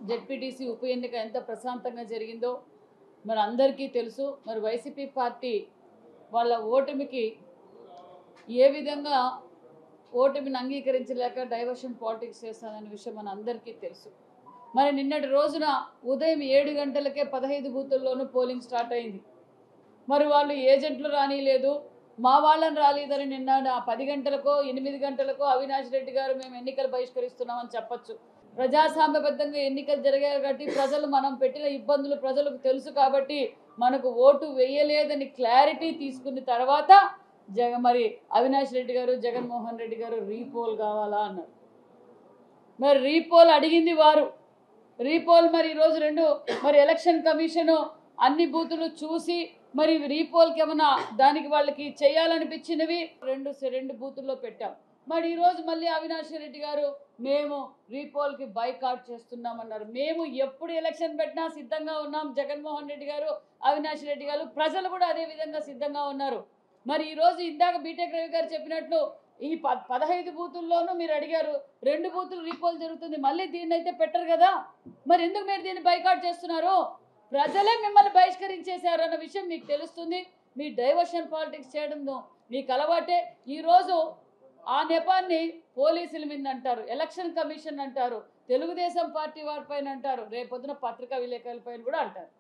ZPTC ఉప ఎన్నిక ఎంత ప్రశాంతంగా జరిగిందో మరి అందరికీ తెలుసు. మరి వైసీపీ పార్టీ వాళ్ళ ఓటమికి ఏ విధంగా ఓటమిని అంగీకరించలేక డైవర్షన్ పాలిటిక్స్ చేస్తాననే విషయం మన అందరికీ తెలుసు. మరి నిన్నటి రోజున ఉదయం 7 గంటలకే 15 బూతుల్లోనూ పోలింగ్ స్టార్ట్ అయింది. మరి వాళ్ళు ఏజెంట్లు రానిలేదు, మా వాళ్ళని రాలేదని నిన్న 10 గంటలకో 8 గంటలకో అవినాష్ రెడ్డి గారు మేము ఎన్నికలు బహిష్కరిస్తున్నామని చెప్పచ్చు. ప్రజాస్వామ్యబద్ధంగా ఎన్నికలు జరిగాయి కాబట్టి ప్రజలు మనం పెట్టిన ఇబ్బందులు ప్రజలకు తెలుసు కాబట్టి మనకు ఓటు వేయలేదని క్లారిటీ తీసుకున్న తర్వాత మరి అవినాష్ రెడ్డి గారు జగన్మోహన్ రెడ్డి గారు రీపోల్ కావాలా అన్నారు. మరి రీపోల్ అడిగింది వారు. రీపోల్ మరి ఈరోజు మరి ఎలక్షన్ కమిషను అన్ని బూతులు చూసి మరి రీపోల్కి ఏమన్నా దానికి వాళ్ళకి చేయాలనిపించినవి రెండు బూతుల్లో పెట్టాం. మరి ఈరోజు మళ్ళీ అవినాష్ రెడ్డి గారు మేము రీపోల్కి బైకాట్ చేస్తున్నామన్నారు. మేము ఎప్పుడు ఎలక్షన్ పెట్టినా సిద్ధంగా ఉన్నాం. జగన్మోహన్ రెడ్డి గారు అవినాష్ రెడ్డి గారు ప్రజలు కూడా అదే విధంగా సిద్ధంగా ఉన్నారు. మరి ఈరోజు ఇందాక బీటెక్ రవి గారు చెప్పినట్లు ఈ 15 బూతుల్లోనూ మీరు అడిగారు, 2 బూతులు రీపోల్ జరుగుతుంది, మళ్ళీ దీన్ని అయితే పెట్టరు కదా, మరి ఎందుకు మీరు దీన్ని బైకాట్ చేస్తున్నారు? ప్రజలే మిమ్మల్ని బహిష్కరించేశారు అన్న విషయం మీకు తెలుస్తుంది. మీ డైవర్షన్ పాలిటిక్స్ చేయడం మీకు అలవాటే. ఈరోజు ఆ నెపాన్ని పోలీసుల మీద అంటారు, ఎలక్షన్ కమిషన్ అంటారు, తెలుగుదేశం పార్టీ వారిపైన అంటారు, రేపొద్దున పత్రికా విలేకరులపైన కూడా అంటారు.